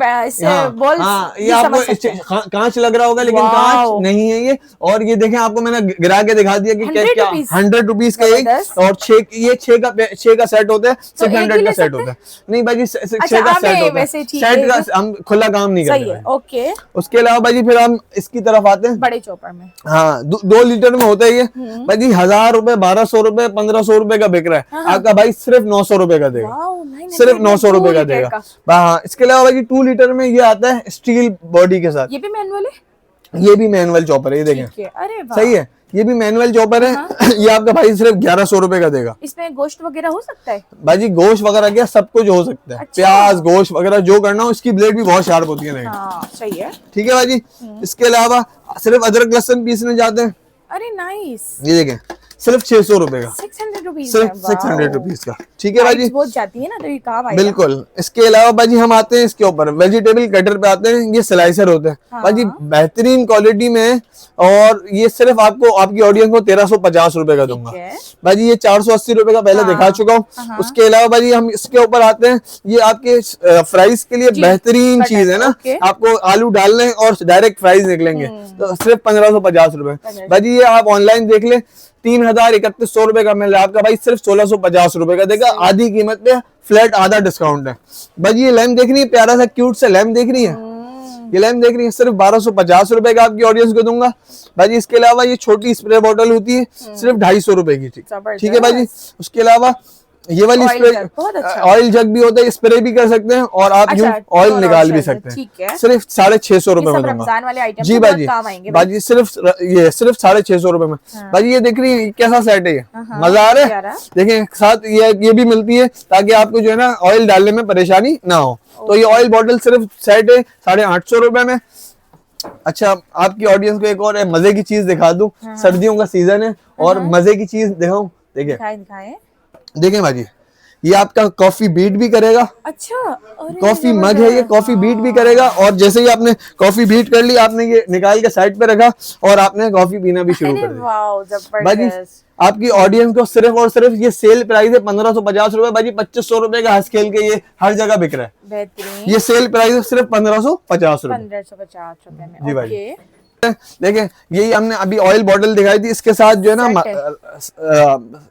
ये आपको कांच लग रहा होगा लेकिन कांच नहीं है ये। और ये देखें, आपको मैंने गिरा के दिखा दिया कि क्या 100 रुपीज का एक, और 6 का सेट होता है, 600 का सेट होता है। नहीं भाजी, 6 का सेट होता है। सेट का हम खुला काम नहीं करते। ओके। उसके अलावा भाजी फिर हम इसकी तरफ आते हैं, बड़े चॉपर में। हाँ, 2 लीटर में होता है ये भाजी। 1000 रुपए, 1200 रुपए, 1500 रुपए का बिक रहा है। आपका भाई सिर्फ 900 रुपए का देगा। सिर्फ 900 रुपए का देगा। हाँ, इसके अलावा भाई 2 लीटर में ये आता है स्टील बॉडी के साथ। ये भी मैनुअल है? ये भी मैनुअल चॉपर है, ये देखें। अरे वाह, सही है। ये भी मैनुअल चॉपर है। ये आपका भाई सिर्फ 1100 रुपए का देगा। इसमें गोश्त वगैरह हो सकता है भाजी? गोश्त वगैरह क्या, सब कुछ हो सकता है। अच्छा। प्याज, गोश्त वगैरह जो करना हो। इसकी ब्लेड भी बहुत शार्प होती है। हाँ, सही है। ठीक है भाजी। इसके अलावा सिर्फ अदरक लहसुन पीसने जाते हैं। अरे नाइस। ये देखें, सिर्फ 600 रुपए का, 600 रुपीज, सिर्फ 600 रुपीज का। ठीक ठीक है भाजी, बहुत जाती है ना तो ये काम आएगा। बिल्कुल। इसके अलावा भाजी हम आते हैं इसके ऊपर वेजिटेबल कटर पे आते हैं। ये स्लाइसर होते हैं भाजी, बेहतरीन क्वालिटी में है और ये सिर्फ आपको आपकी ऑडियंस को 1350 रुपए का दूंगा भाजी। ये 480 रुपए का पहले दिखा चुका हूँ। उसके अलावा भाजी हम इसके ऊपर आते हैं, ये आपके फ्राइज के लिए बेहतरीन चीज है ना। आपको आलू डालने हैं और डायरेक्ट फ्राइज निकलेंगे, तो सिर्फ 1550 रुपए भाजी। ये आप ऑनलाइन देख ले 3031 रुपए का मिल रहा है आपका भाई, सिर्फ 1650 रुपए का देगा, आधी कीमत पे फ्लैट, आधा डिस्काउंट है भाजी। ये लैम्प देख रही है, प्यारा सा क्यूट सा लैम्प देख रही है, ये लैम्प देख रही है, सिर्फ 1250 रुपए का आपकी ऑडियंस को दूंगा भाजी। इसके अलावा ये छोटी स्प्रे बोतल होती है, सिर्फ 250 रुपए की, ठीक है भाजी। उसके अलावा ये वाली स्प्रे ऑयल जग भी होता है, स्प्रे भी कर सकते हैं और आप यूं ऑयल निकाल भी सकते हैं, सिर्फ 650 रुपए में दूंगा जी भाजी। भाजी सिर्फ 650 रुपए में भाजी। ये देख रही है कैसा सेट है, ये मजा आ रहा है। देखें साथ ये भी मिलती है ताकि आपको जो है ना ऑयल डालने में परेशानी ना हो। तो ये ऑयल बॉटल सिर्फ सेट है 850 रुपए में। अच्छा, आपकी ऑडियंस को एक और मजे की चीज दिखा दूं, सर्दियों का सीजन है और मजे की चीज दिखाऊं, देखें देखें भाजी, ये आपका कॉफी बीट भी करेगा। अच्छा, कॉफी मग है ये, कॉफी बीट भी करेगा और जैसे ही आपने कॉफी बीट कर ली, आपने ये निकाल के साइड पे रखा और आपने कॉफी पीना भी शुरू कर दिया भाजी। आपकी ऑडियंस को सिर्फ और सिर्फ ये सेल प्राइस है 1550 रुपए भाजी। 2500 रुपए का हंस खेल के ये हर जगह बिक रहा है, ये सेल प्राइस है सिर्फ 1550 रुपए में जी भाई। देखिए यही हमने अभी ऑयल बॉटल दिखाई थी, इसके साथ जो है ना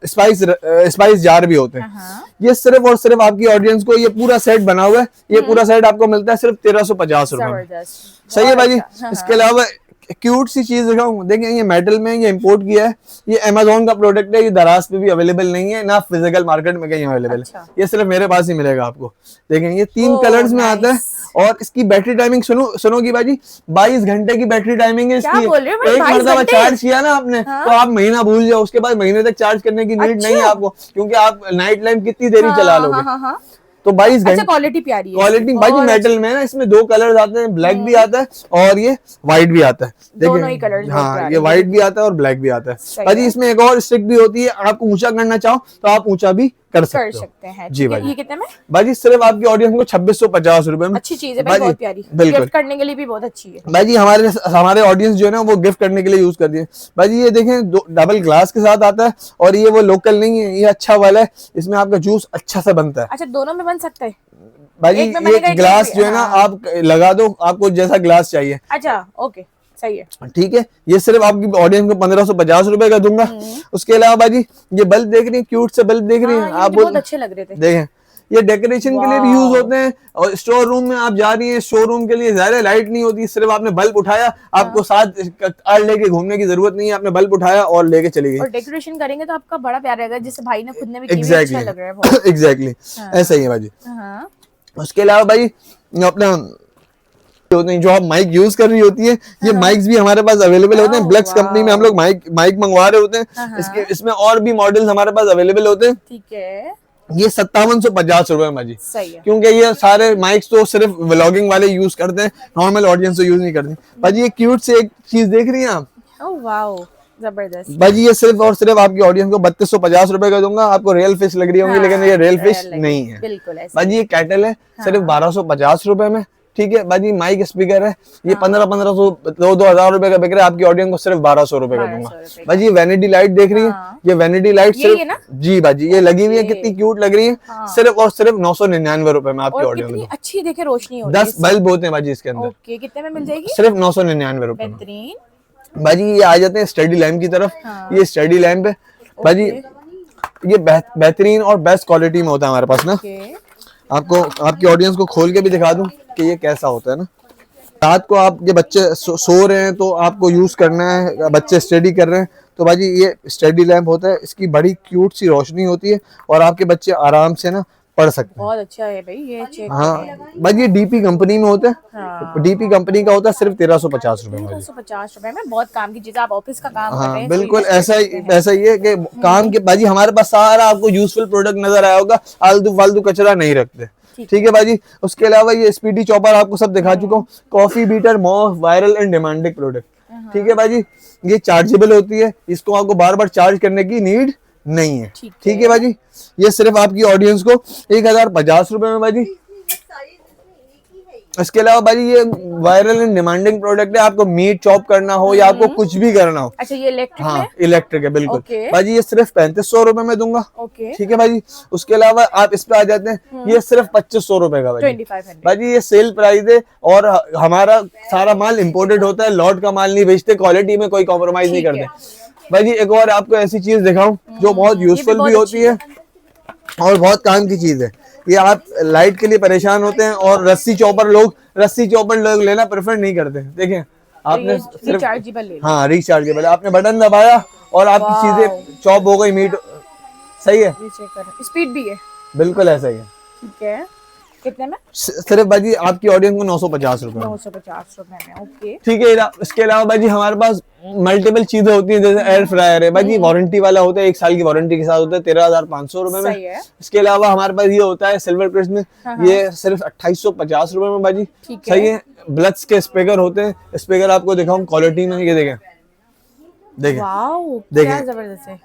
स्पाइस जार भी होते हैं। ये सिर्फ और सिर्फ आपकी ऑडियंस को ये पूरा सेट बना हुआ है, ये पूरा सेट आपको मिलता है सिर्फ 1350 रुपए में, सही है भाजी। इसके अलावा क्यूट सी चीज दिखाऊं, देखिए ये मेटल में, ये इंपोर्ट किया है, ये अमेज़न का प्रोडक्ट है, ये दराज पे भी अवेलेबल नहीं है, ना फिजिकल मार्केट में कहीं अवेलेबल है, ये सिर्फ मेरे पास ही मिलेगा आपको। देखें ये 3 कलर्स में आता है और इसकी बैटरी टाइमिंग सुनोगी बाजी, 22 घंटे की बैटरी टाइमिंग है इसकी। एक मरतबा चार्ज किया ना आपने तो आप महीना भूल जाओ, उसके बाद महीने तक चार्ज करने की नीड नहीं है आपको, क्योंकि आप नाइट लैम्प कितनी देरी चला लोगे। तो 22 घंटे क्वालिटी प्यारी है, क्वालिटी भाई मेटल में है ना, इसमें 2 कलर्स आते हैं, ब्लैक भी आता है और ये व्हाइट भी आता है। देखिए हाँ, ये व्हाइट भी आता है और ब्लैक भी आता है भाजी। इसमें एक और स्टिक भी होती है, आप ऊंचा करना चाहो तो आप ऊंचा भी कर सकते हैं जी भाई। ये कितने में भाजी? सिर्फ आपकी ऑडियंस को 2650 रुपए में। अच्छी चीज है भाई, बहुत प्यारी, गिफ्ट करने के लिए भी बहुत अच्छी है भाजी। हमारे ऑडियंस जो है ना वो गिफ्ट करने के लिए यूज करती है भाजी। ये देखें डबल ग्लास के साथ आता है और ये वो लोकल नहीं है, ये अच्छा वाला है, इसमें आपका जूस अच्छा सा बनता है। अच्छा, दोनों में बन सकता है भाजी। ये ग्लास जो है ना आप लगा दो, आपको जैसा ग्लास चाहिए। अच्छा ओके, सही है, ठीक है। ये सिर्फ आपकी ऑडियंस को 1550 रुपए का दूंगा। उसके अलावा बाजी ये बल्ब देख रही है, क्यूट से बल्ब देख रही है आप, बहुत अच्छे लग रहे थे। देखें ये डेकोरेशन के लिए भी यूज होते हैं और स्टोर रूम में आप जा रही हैं, शोरूम के लिए ज्यादा लाइट नहीं होती, सिर्फ आपने बल्ब उठाया, आपको साथ लेके घूमने की जरूरत नहीं है, आपने बल्ब उठाया और लेके चली गई। और डेकोरेशन करेंगे तो आपका बड़ा प्यारा रहेगा, जिससे भाई ने खुद ने भी अच्छा लग रहा है। एग्जैक्टली ऐसा ही है भाजी। उसके अलावा भाई अपना होते हैं जो आप माइक यूज कर रही होती है, ये माइक्स भी हमारे पास अवेलेबल होते हैं। ब्लेक्स कंपनी में हम लोग माइक मंगवा रहे होते हैं, इसमें और भी मॉडल्स हमारे पास अवेलेबल होते हैं, ठीक है। ये 5750 रुपए में जी, सही है, क्योंकि ये सारे माइक्स तो सिर्फ व्लॉगिंग वाले यूज करते हैं, नॉर्मल ऑडियंस तो यूज नहीं करते भाजी। ये क्यूट से एक चीज देख रही हैं आप, वाओ जबरदस्त भाजी। ये सिर्फ और सिर्फ आपकी ऑडियंस को 3250 रुपए का दूंगा। आपको रियल फिश लग रही होंगी, लेकिन ये रियल फिश नहीं है भाजी। ये कैटल है सिर्फ 1250 रुपए में, ठीक है भाजी। माइक स्पीकर है, ये 1500 2000 रुपए का बिक रहा है, आपकी ऑडियंस को सिर्फ 1200 रुपए का दूंगा भाजी। ये वैनिटी लाइट देख रही है, ये वैनिटी लाइट सिर्फ जी भाजी, ये लगी हुई है, कितनी क्यूट लग रही है, सिर्फ और सिर्फ 999 रुपए में आपकी ऑडियंस को। अच्छी देखे रोशनी हो रही है, 10 बल्ब होते हैं भाजी इसके अंदर। ओके, कितने में मिल जाएगी? सिर्फ 999 रुपए में भाजी। ये आ जाते हैं स्टडी लैम्प की तरफ। ये स्टडी लैम्प है भाजी, ये बेहतरीन और बेस्ट क्वालिटी में होता है हमारे पास ना। आपको आपकी ऑडियंस को खोल के भी दिखा दूं कि ये कैसा होता है ना। रात को आप ये बच्चे सो रहे हैं तो आपको यूज करना है, बच्चे स्टडी कर रहे हैं तो भाजी ये स्टडी लैम्प होता है, इसकी बड़ी क्यूट सी रोशनी होती है और आपके बच्चे आराम से ना पढ़ सकते हैं। बहुत अच्छा है भाई, ये चेक हाँ भाई। ये डीपी कंपनी में होता है, हाँ। डीपी कंपनी का होता है सिर्फ 1350 रुपए में। 1350 रुपए में बहुत काम की चीज, आप ऑफिस का काम कर रहे हैं। बिल्कुल ऐसा ही है कि काम के भाजी हमारे पास सारा आपको यूजफुल प्रोडक्ट नजर आया होगा, आलतू फालतू कचरा नहीं रखते, ठीक है भाजी। उसके अलावा ये स्पीडी चॉपर आपको सब दिखा चुका हूँ। Coffee beater most viral and demanded product, ठीक है भाजी। ये चार्जेबल होती है, इसको आपको बार बार चार्ज करने की नीड नहीं है। ठीक है भाजी, ये सिर्फ आपकी ऑडियंस को 1050 रुपए में भाजी। इसके अलावा भाजी ये वायरल एंड डिमांडिंग प्रोडक्ट है, आपको मीट चॉप करना हो या आपको कुछ भी करना हो। अच्छा ये इलेक्ट्रिक हाँ है? इलेक्ट्रिक है बिल्कुल। ओके। भाजी ये सिर्फ 3500 रुपए में दूंगा। ओके। ठीक है भाजी। उसके अलावा आप इस पे आ जाते हैं, ये सिर्फ 2500 रुपए का भाजी। 2500। भाजी ये सेल प्राइस है और हमारा सारा माल इम्पोर्टेड होता है, लॉट का माल नहीं बेचते, क्वालिटी में कोई कॉम्प्रोमाइज नहीं करते। भाजी एक और आपको ऐसी चीज दिखाऊं जो बहुत यूजफुल भी होती है और बहुत काम की चीज है। ये आप लाइट के लिए परेशान होते हैं और रस्सी चॉपर लोग लेना प्रेफर नहीं करते। देखें आपने सिर्फ रिचार्जेबल ले लो। हाँ रिचार्जेबल, आपने बटन दबाया और आपकी चीजें चॉप हो गई, मीट सही है। ये चेक करो, स्पीड भी है। बिल्कुल ऐसा ही है। ठीक है, कितने में? सिर्फ भाजी आपकी ऑडियंस को 950 रुपए में। 950 रुपए में। ओके। ठीक है। इसके अलावा भाजी हमारे पास मल्टीपल चीजें होती हैं, जैसे एयर फ्रायर है भाजी, वारंटी वाला होता है, 1 साल की वारंटी के साथ होता है, 13,500 रुपए में। सही है। इसके अलावा हमारे पास ये होता है सिल्वर क्रिस्ट में, ये सिर्फ 2850 रुपए में भाजी। सही है। ब्लट्स के स्पीकर होते हैं, स्पीकर आपको दिखाऊं क्वालिटी में, ये देखें वाओ देखें। क्या जबरदस्त है।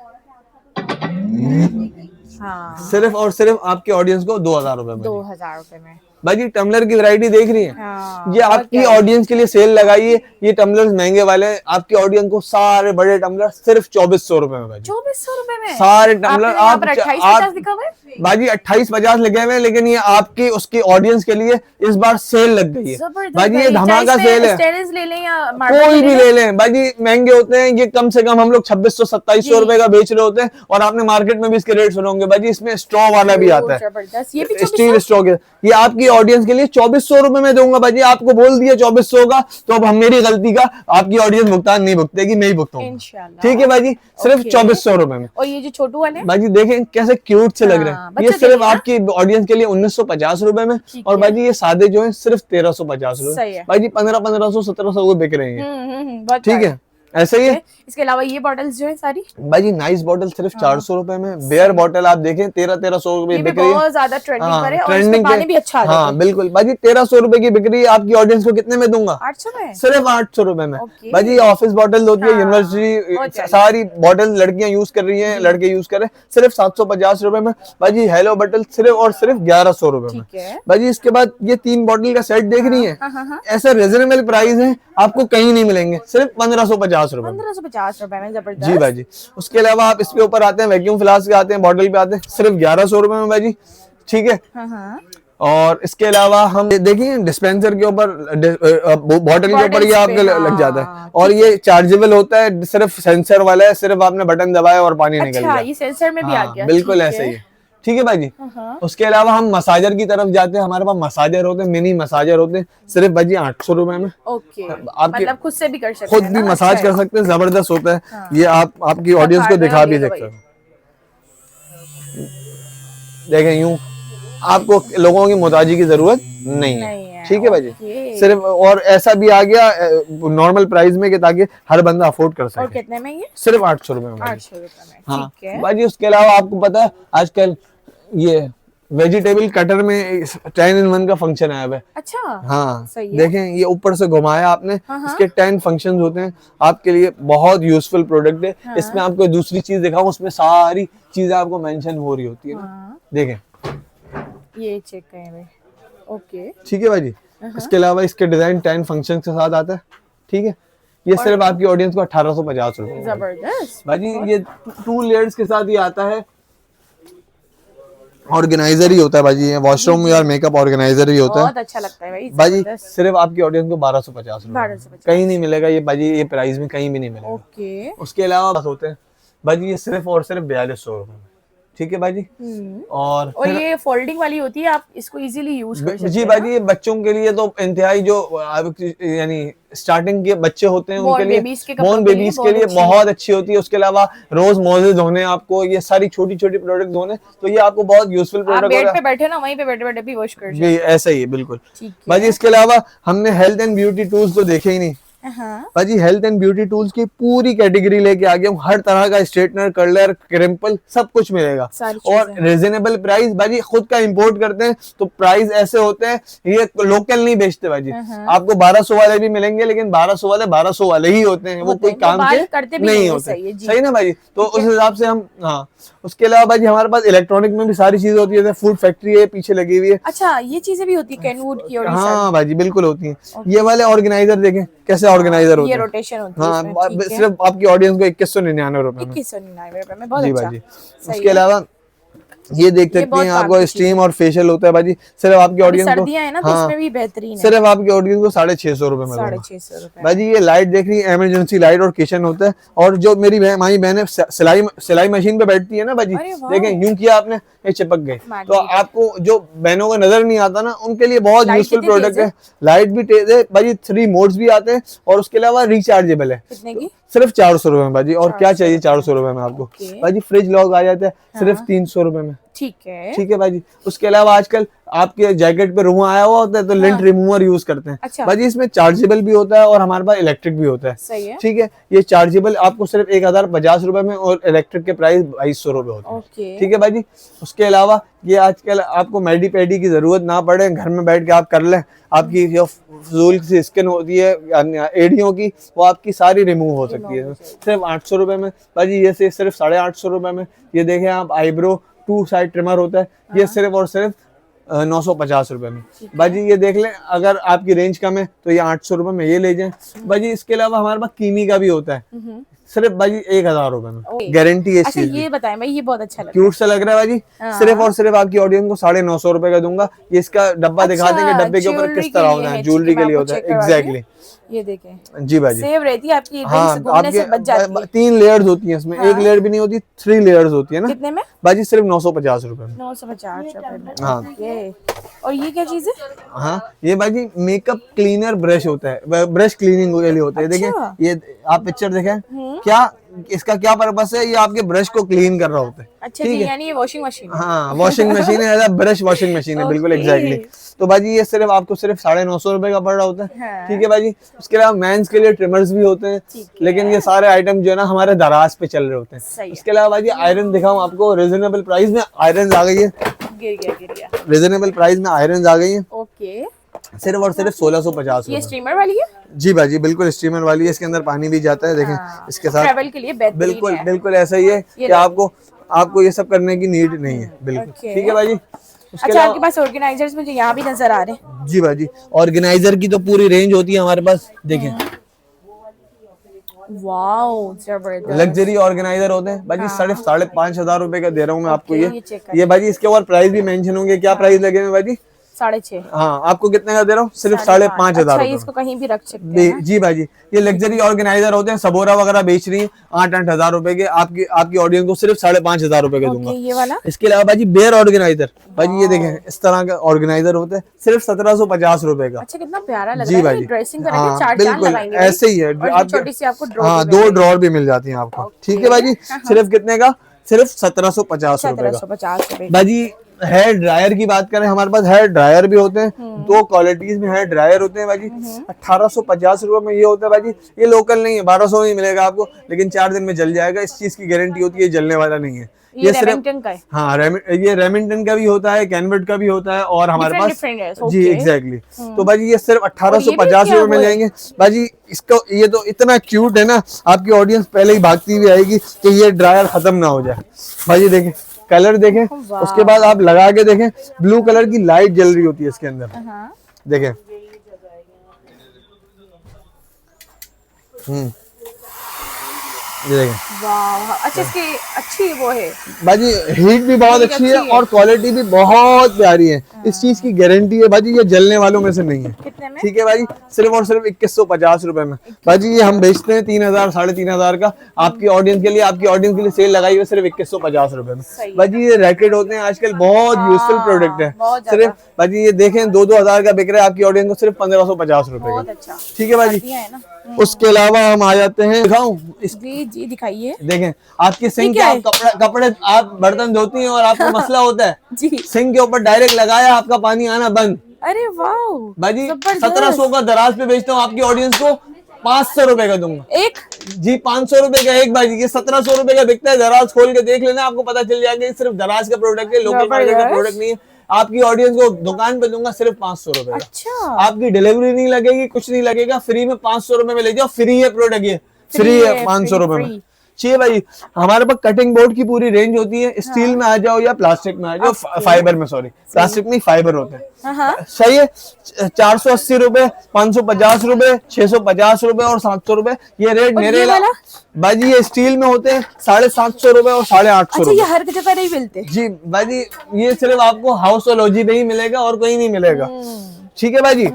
हाँ सिर्फ और सिर्फ आपके ऑडियंस को 2000 रुपए में। 2000 रुपए में भाजी टम्बलर की वैरायटी देख रही है। हाँ, ये आपकी ऑडियंस के लिए सेल लगाई है, ये टम्बलर महंगे वाले हैं, आपकी ऑडियंस को सारे बड़े टम्बलर सिर्फ 2400 रुपए में भाजी। 2400 रुपए में सारे टम्बलर आप 2850 लिखा हुआ है भाजी 2850 लिखे हुए हैं, लेकिन ये आपकी उसकी ऑडियंस के लिए इस बार सेल लग गई है भाजी। ये धमाका सेल है, स्टेनलेस ले लें या कोई भी ले लें भाजी, महंगे होते हैं ये, कम से कम हम लोग 2600-2700 रुपए का बेच रहे होते हैं और आपने मार्केट में भी इसके रेट सुने होंगे भाजी। इसमें स्ट्रॉ वाला भी आता है, ये भी स्टील स्ट्रॉ के, ये आपकी ऑडियंस के लिए 2400 रुपए में दूंगा भाजी। आपको बोल दिया 2400 का, तो अब हम मेरी गलती का आपकी ऑडियंस भुगतान नहीं भुगतेगी, मैं ही भुगताऊंगा इंशाल्लाह। ठीक है भाजी, सिर्फ 2400 रुपए में। और ये जो छोटू वाले भाजी देखें कैसे क्यूट से लग रहे हैं, ये सिर्फ आपकी ऑडियंस के लिए 1950 रुपए में। और भाजी ये सादे जो है सिर्फ 1350 रुपए भाजी, 1500-1700 को बिक रहे हैं। ठीक है, ऐसे ही है। इसके अलावा ये बॉटल्स जो है सारी भाजी नाइस बॉटल सिर्फ 400 रुपए में। बेयर बॉटल आप देखें 1300 रुपए बिक रही है, बहुत ज्यादा ट्रेंडिंग पर है और ट्रेंडिंग इसमें पानी भी अच्छा आ हाँ बिल्कुल भाजी 1300 रुपए की बिक रही है। आपकी ऑडियंस को कितने में दूंगा? 800 में, सिर्फ 800 रुपए में भाजी। ऑफिस बॉटल होती है, यूनिवर्सिटी सारी बॉटल लड़कियां यूज कर रही हैं, लड़के यूज कर रहे हैं, सिर्फ 750 रुपए में भाजी। हेलो बॉटल सिर्फ और सिर्फ 1100 रुपए में भाजी। इसके बाद ये 3 बॉटल का सेट देख रही है, ऐसा रिजनेबल प्राइस है, आपको कहीं नहीं मिलेंगे, सिर्फ 1550 रुपए 1550 रुपए में। जबरदस्त जी भाजी। उसके अलावा आप इसके ऊपर आते हैं, वैक्यूम फ्लास्क आते हैं, बॉटल पे आते हैं, सिर्फ 1100 रुपए में भाजी। ठीक है। और इसके अलावा हम देखिए डिस्पेंसर के ऊपर, बॉटल के ऊपर ये आपके लग जाता है और ये चार्जेबल होता है, सिर्फ सेंसर वाला है, सिर्फ आपने बटन दबाया और पानी निकल गया। ये सेंसर में भी आ गया। बिल्कुल ऐसे ही है। ठीक है भाजी। उसके अलावा हम मसाजर की तरफ जाते हैं, हमारे पास मसाजर होते हैं, मिनी मसाजर होते हैं, सिर्फ भाजी 800 रुपए में। ओके, आपके मतलब खुद से भी कर सकते हैं, खुद भी मसाज कर सकते हैं, जबरदस्त होता है। ये आप आपकी ऑडियंस को दिखा भी सकते हैं। देखें यूं, आपको लोगों की मोहताजी की जरूरत नहीं है। ठीक है भाजी, सिर्फ और ऐसा भी आ गया नॉर्मल प्राइस में कि ताकि हर बंदा अफोर्ड कर सके। और कितने में ये? सिर्फ 800 रुपए में। 800 रुपए में। हाँ ठीक है भाजी। उसके अलावा आपको पता है आजकल ये वेजिटेबल कटर में 10-in-1 का फंक्शन आया है। अच्छा हाँ सही है। देखें ये ऊपर से घुमाया आपने, इसके 10 फंक्शंस होते हैं, आपके लिए बहुत यूजफुल प्रोडक्ट है। इसमें आपको दूसरी चीज दिखाऊं, उसमें सारी चीजें आपको मेंशन हो रही होती है ना। देखें ये चेक करें भाई। ओके ठीक है भाजी। इसके अलावा इसके डिजाइन 10 फंक्शन के साथ आता है। ठीक है। ये सिर्फ आपकी ऑडियंस को 1850 रुपए। जबरदस्त भाजी। ये 2 लेयर्स के साथ ये आता है, ऑर्गेनाइजर ही होता है भाजी। ये वॉशरूम या मेकअप ऑर्गेनाइजर ही होता है, बहुत अच्छा लगता है भाई। सिर्फ आपकी ऑडियंस को 1250 रुपए, कहीं नहीं मिलेगा ये भाजी, ये प्राइस में कहीं भी नहीं मिलेगा। ओके। उसके अलावा बस होते हैं भाजी ये सिर्फ और सिर्फ 4200 रुपए में। ठीक है भाजी। और ये फोल्डिंग वाली होती है, आप इसको इजीली यूज कर सकते हैं। जी भाजी। ये बच्चों के लिए तो इंतहाई, जो यानी स्टार्टिंग के बच्चे होते हैं उनके लिए, बॉर्न बेबीज के लिए बहुत अच्छी होती है। उसके अलावा रोज मोजे धोने, आपको ये सारी छोटी छोटी प्रोडक्ट धोने, तो ये आपको बहुत यूजफुल प्रोडक्ट है। बेड पे बैठे ना, वहीं पे बैठे बैठे भी वॉश कर सकते हैं। ऐसा ही है बिल्कुल भाजी। इसके अलावा हमने हेल्थ एंड ब्यूटी टूल्स तो देखे ही नहीं, भाजी हेल्थ एंड ब्यूटी टूल्स की पूरी कैटेगरी लेके आ गया हूँ। हर तरह का स्ट्रेटनर, कर्लर, क्रिम्पल सब कुछ मिलेगा और रीजनेबल प्राइस। भाजी खुद का इंपोर्ट करते हैं तो प्राइस ऐसे होते हैं, ये लोकल नहीं बेचते भाजी। आपको 1200 वाले भी मिलेंगे, लेकिन 1200 वाले 1200 वाले ही होते हैं, वो कोई काम के नहीं होते। सही ना भाजी? तो उस हिसाब से हम, हाँ। उसके अलावा भाजी हमारे पास इलेक्ट्रॉनिक में भी सारी चीजें होती है, फूड फैक्ट्री है पीछे लगी हुई है। अच्छा, ये चीजें भी होती है कैनवुड की? और हाँ भाजी बिल्कुल होती है। ये वाले ऑर्गेनाइजर देखें कैसे ऑर्गेनाइजर होते हैं, ये रोटेशन होती है। हाँ, सिर्फ आपकी ऑडियंस को 2199 रुपए में। 2199 में, बहुत जी अच्छा। भाजी। उसके अलावा ये देख सकते हैं, आपको स्टीम और फेशियल होता है भाजी, सिर्फ आपकी ऑडियंस को, सर्दियां है ना, तो इसमें भी बेहतरीन है, सिर्फ आपकी ऑडियंस को 650 रुपए में। 650 रुपए भाजी ये लाइट देख रही है, इमरजेंसी लाइट और किचन होता है। और जो मेरी माई बहन सिलाई मशीन पे बैठती है ना भाजी, देखें यूं किया आपने, ये चिपक गए, तो आपको जो बहनों को नजर नहीं आता ना, उनके लिए बहुत यूजफुल प्रोडक्ट है। लाइट भी तेज है भाजी, 3 मोड्स भी आते हैं और उसके अलावा रिचार्जेबल है। कितने की? सिर्फ 400 रुपए में भाजी। और क्या चाहिए 400 रुपए में आपको भाजी? फ्रिज लॉक आ जाता है सिर्फ 300 रुपए में। ठीक है, ठीक है भाजी। उसके अलावा आजकल आपके जैकेट पे रुआ आया हुआ होता है तो लिंट रिमूवर यूज करते हैं। अच्छा। भाजी इसमें चार्जेबल भी होता है और हमारे पास इलेक्ट्रिक भी होता है। सही है। ठीक है, ये चार्जेबल आपको सिर्फ 1050 रुपए में और इलेक्ट्रिक के प्राइस 2200 रुपए होते हैं। ठीक है भाजी। उसके अलावा ये आजकल आपको मेडी पेडी की जरूरत ना पड़े, घर में बैठ के आप कर लें। आपकी जो फजूल की स्किन होती है एड़ियों की, वो आपकी सारी रिमूव हो सकती है सिर्फ 800 रुपए में भाजी। ये सिर्फ 850 रुपए में। ये देखें आप, आईब्रो 2 साइड ट्रिमर होता है, ये सिर्फ और सिर्फ 950 रुपए में। भाजी ये देख लें, अगर आपकी रेंज कम है तो ये 800 रुपए में ये ले जाएं भाजी। इसके अलावा हमारे पास कीमी का भी होता है सिर्फ भाजी 1000 रुपए में, गारंटी है इस चीज की। ये बताएं भाई, ये बहुत अच्छा लग रहा है, क्यूट सा लग रहा है भाजी। सिर्फ और सिर्फ आपकी ऑडियंस को 950 रुपए का दूंगा। ये इसका डब्बा दिखा देंगे, डब्बे के ऊपर किस तरह होता है, ज्वेलरी के लिए होता है। एग्जैक्टली, ये देखें जी भाजी। सेव रहती है आपकी, हाँ, घूमने से बच जाती है। 3 लेयर्स होती हैं इसमें, एक लेयर भी नहीं होती, 3 लेयर्स होती है ना। कितने में भाजी? सिर्फ 950 रुपए में। 950 रुपए में। हाँ। और ये क्या चीज है? हाँ, ये भाजी मेकअप क्लीनर ब्रश होता है, ब्रश क्लीनिंग के लिए होता है। देखें, ये आप पिक्चर देखें, क्या इसका क्या पर्पस है? ये आपके ब्रश को क्लीन कर रहा होता है। अच्छा जी, यानी ये वॉशिंग मशीन है? हाँ, वॉशिंग मशीन है, ब्रश वॉशिंग मशीन है, बिल्कुल एग्जैक्टली। तो भाजी ये सिर्फ आपको सिर्फ 950 रुपए का पड़ रहा होता है। ठीक है भाजी। उसके अलावा मेंस के लिए ट्रिमर्स भी होते हैं, लेकिन ये सारे आइटम जो है ना हमारे दराज पे चल रहे होते हैं। उसके अलावा भाजी आयरन दिखाऊं आपको, रीजनेबल प्राइस में आयरन आ गई है। गिर गया। रीजनेबल प्राइस में आयरन आ गई है। ओके, सिर्फ और सिर्फ 1650 ये स्टीमर वाली है? जी भाजी, बिल्कुल स्टीमर वाली है। इसके अंदर पानी भी जाता है, देखें इसके साथ ट्रैवल के लिए बिल्कुल बिल्कुल ऐसा ही है कि आपको ये सब करने की नीड नहीं है, बिल्कुल। ठीक है भाजी। अच्छा, आपके पास ऑर्गेनाइजर्स मुझे यहाँ भी नजर आ रहे हैं। जी भाजी, ऑर्गेनाइजर की तो पूरी रेंज होती है हमारे पास। देखें, वाओ, जबरदस्त लग्जरी ऑर्गेनाइजर होते हैं भाजी। 5,500 रुपए का दे रहा हूँ मैं आपको ये भाजी। इसके और प्राइस भी मेंशन होंगे, क्या प्राइस लगेंगे भाजी? 6.5। हाँ, आपको कितने का दे रहा हूँ? सिर्फ 5,500। इसको कहीं भी रख सकते हैं। जी भाजी, ये लग्जरी ऑर्गेनाइजर होते हैं। सबोरा वगैरह बेच रही है 8-8 हजार रुपए के। आपकी ऑडियंस को सिर्फ 5,500 रुपए का दूंगा। ये वाला? इसके अलावा भाजी बेयर ऑर्गेनाइजर, भाजी ये देखें इस तरह का ऑर्गेनाइजर होता है, सिर्फ 1750 रुपए का। अच्छा, कितना प्यारा लग जी रहा है। भाजी, ड्रेसिंग हाँ बिल्कुल ऐसे ही है। छोटी सी आपको हाँ, 2 ड्रॉर भी मिल जाती है आपको। ठीक है भाजी। सिर्फ कितने का? सिर्फ 1750 रुपए का भाजी। हेयर ड्रायर की बात करें, हमारे पास हेयर ड्रायर भी होते हैं, 2 क्वालिटीज में हेयर ड्रायर होते हैं भाजी। 1850 रुपए में ये होता है भाजी। ये लोकल नहीं है, 1200 में मिलेगा आपको, लेकिन 4 दिन में जल जाएगा। इस चीज की गारंटी होती है, जलने वाला नहीं है। ये रेमिंगटन का है? हाँ, ये रेमिंगटन का भी होता है, कैनवर्ट का भी होता है, और हमारे पास जी एग्जैक्टली। तो भाजी ये सिर्फ 1850 रुपए में जाएंगे भाजी। इसको ये तो इतना क्यूट है ना, आपकी ऑडियंस पहले ही भागती हुई आएगी कि ये ड्रायर खत्म ना हो जाए। भाजी देखें, कलर देखें, उसके बाद आप लगा के देखें, ब्लू कलर की लाइट जल रही होती है इसके अंदर। देखें, ये देखें। वाह, अच्छा, इसकी अच्छी वो है भाजी, हीट भी बहुत अच्छी है और क्वालिटी भी बहुत प्यारी है। इस चीज की गारंटी है भाजी, ये जलने वालों में से नहीं है। कितने में? ठीक है भाजी, सिर्फ और सिर्फ 2150 रुपए में भाजी। ये हम बेचते हैं 3000 3,500 का। आपकी ऑडियंस के लिए सेल लगाई हुई सिर्फ 2150 रुपए में भाजी। ये रैकेट होते हैं आजकल, बहुत यूजफुल प्रोडक्ट है। सिर्फ भाजी ये देखें 2-2 हजार का बिक रहा है, आपकी ऑडियंस को सिर्फ 1550 रुपए का। ठीक है भाजी। उसके अलावा हम आ जाते हैं, दिखाऊं? जी दिखाइए। देखें, आपकी सिंक के आप कपड़े आप बर्तन धोती हैं और आपको मसला होता है जी, सिंक के ऊपर डायरेक्ट लगाया, आपका पानी आना बंद। अरे वाह भाजी, 1700 का दराज पे बेचता हूँ आपकी ऑडियंस को 500 रुपए का दूंगा एक जी, 500 रुपए का एक भाई। ये 1700 रुपए का बिकता है, दराज खोल के देख लेना, आपको पता चल जाएगा। ये सिर्फ दराज का प्रोडक्ट है, लोकल मार्केट का प्रोडक्ट नहीं है। आपकी ऑडियंस को दुकान पे दूंगा सिर्फ 500 रुपए का। अच्छा, आपकी डिलीवरी नहीं लगेगी, कुछ नहीं लगेगा, फ्री में 500 रुपए में ले जाओ। फ्री है प्रोडक्ट, ये फ्री है 500 रुपए में। चाहिए भाई, हमारे पास कटिंग बोर्ड की पूरी रेंज होती है। स्टील में आ जाओ या प्लास्टिक में आ जाओ, फाइबर में, सॉरी प्लास्टिक में फाइबर होते हैं। सही है। 480 रुपए, 550 रुपए, 650 रुपए और 700 रुपए, ये रेट मेरे बाजी। ये स्टील में होते हैं 750 रुपए और 850 रुपए। ये हर जगह नहीं मिलते जी बाजी, ये सिर्फ आपको हाउसोलॉजी पे ही मिलेगा और कहीं नहीं मिलेगा। ठीक है बाजी।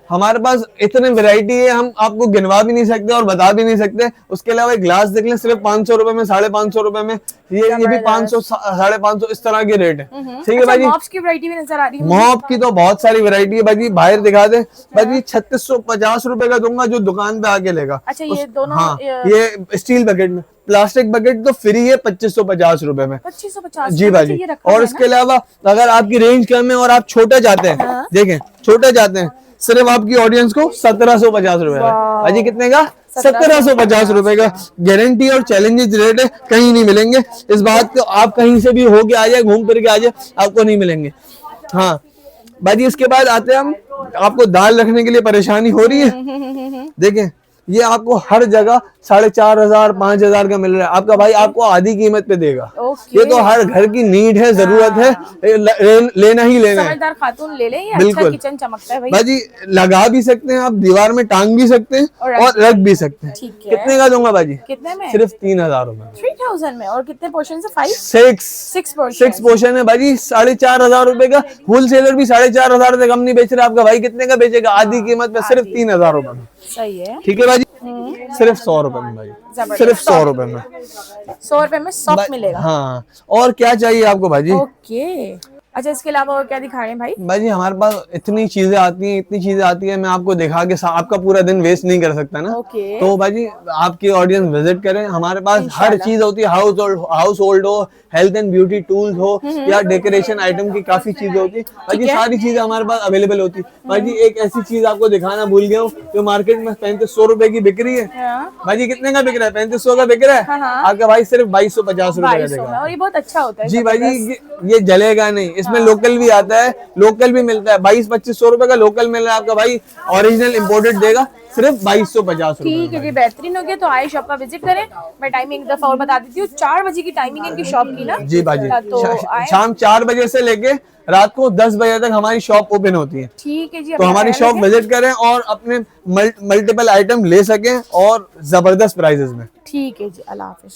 हमारे पास इतने वैरायटी है, हम आपको गिनवा भी नहीं सकते और बता भी नहीं सकते। उसके अलावा ग्लास देख लें, सिर्फ 500 रुपए में, 550 रुपए में, ये भी 500, 550 इस तरह के रेट है। ठीक है भाई। मॉप्स की वैरायटी भी नजर आ रही है। मॉप की तो बहुत सारी वैरायटी है भाई, बाहर दिखा दे भाई। 3650 रुपए का दूंगा जो दुकान पे आके लेगा। अच्छा, ये दोनों हाँ, ये स्टील बकेट में, प्लास्टिक बकेट तो फ्री है 2550 रुपए में। 2550 जी भाई। और इसके अलावा अगर आपकी रेंज कम है और आप छोटा चाहते हैं, देखें छोटा चाहते हैं, सिर्फ आपकी ऑडियंस को 1750 रुपए का। भाजी कितने का? 1750 रुपए का। गारंटी और चैलेंजेस रेट है, कहीं नहीं मिलेंगे। इस बात को आप कहीं से भी होके आ जाए, घूम फिर के आ जाए, आपको नहीं मिलेंगे। हाँ भाजी, इसके बाद आते हैं हम, आपको दाल रखने के लिए परेशानी हो रही है, देखें ये आपको हर जगह 4500, 5000 का मिल रहा है। आपका भाई आपको आधी कीमत पे देगा। ये तो हर घर की नीड है, जरूरत है, लेना ही लेना है। समझदार खातून ले लें, ये बिल्कुल। अच्छा किचन चमकता है भाई। भाजी लगा भी सकते हैं आप, दीवार में टांग भी सकते हैं और रख भी सकते हैं। ठीक है। कितने का दूंगा भाजी? कितने में? सिर्फ 3000 रुपए। 3000 में। और कितने पोर्शन से? 5 6 पोर्शन है भाजी। 4500 रुपए का। होलसेलर भी 4500 से कम नहीं बेच रहा। आपका भाई कितने का बेचेगा? आधी कीमत में, सिर्फ 3000 रुपए में। सही है। ठीक है भाजी। सिर्फ 100 रुपए में भाई, सिर्फ 100 रुपए में। 100 रुपए में सॉफ्ट मिलेगा। हाँ, और क्या चाहिए आपको भाजी? ओके। अच्छा, इसके अलावा और क्या दिखा रहे हैं भाई? भाई हमारे पास इतनी चीजें आती हैं, मैं आपको दिखा के आपका पूरा दिन वेस्ट नहीं कर सकता ना। तो भाई आपकी ऑडियंस विजिट करें, हमारे पास हर चीज होती है। हाउस होल्ड हो, हेल्थ एंड ब्यूटी टूल्स हो, या डेकोरेशन आइटम की काफी चीजें होती है भाई। सारी चीजें हमारे पास अवेलेबल होती है भाई। एक ऐसी चीज आपको दिखाना भूल गया हूँ, जो मार्केट में 3500 रुपए की बिक रही है। भाई कितने का बिक रहा है? 3500 का बिक रहा है। आपका भाई सिर्फ 2250 रुपए का देगा। और ये बहुत अच्छा होता है जी भाई, ये जलेगा नहीं। इसमें लोकल भी आता है, लोकल भी मिलता है। 22-2500 रुपए का लोकल मिल रहा है। आपका भाई ओरिजिनल इंपोर्टेड देगा सिर्फ 2250 रुपए। ठीक है जी, बेहतरीन हो गया। तो आए शॉप का विजिट करें। मैं टाइमिंग एक दफा और बता देती हूँ, 4 बजे की टाइमिंग है इनकी शॉप की ना। जी भाजी, तो शाम 4 बजे से लेके रात को 10 बजे तक हमारी शॉप ओपन होती है। ठीक है जी। तो हमारी शॉप विजिट करें और अपने मल्टीपल आइटम ले सकें और जबरदस्त प्राइसेस में। ठीक है जी, अल्लाह हाफिज।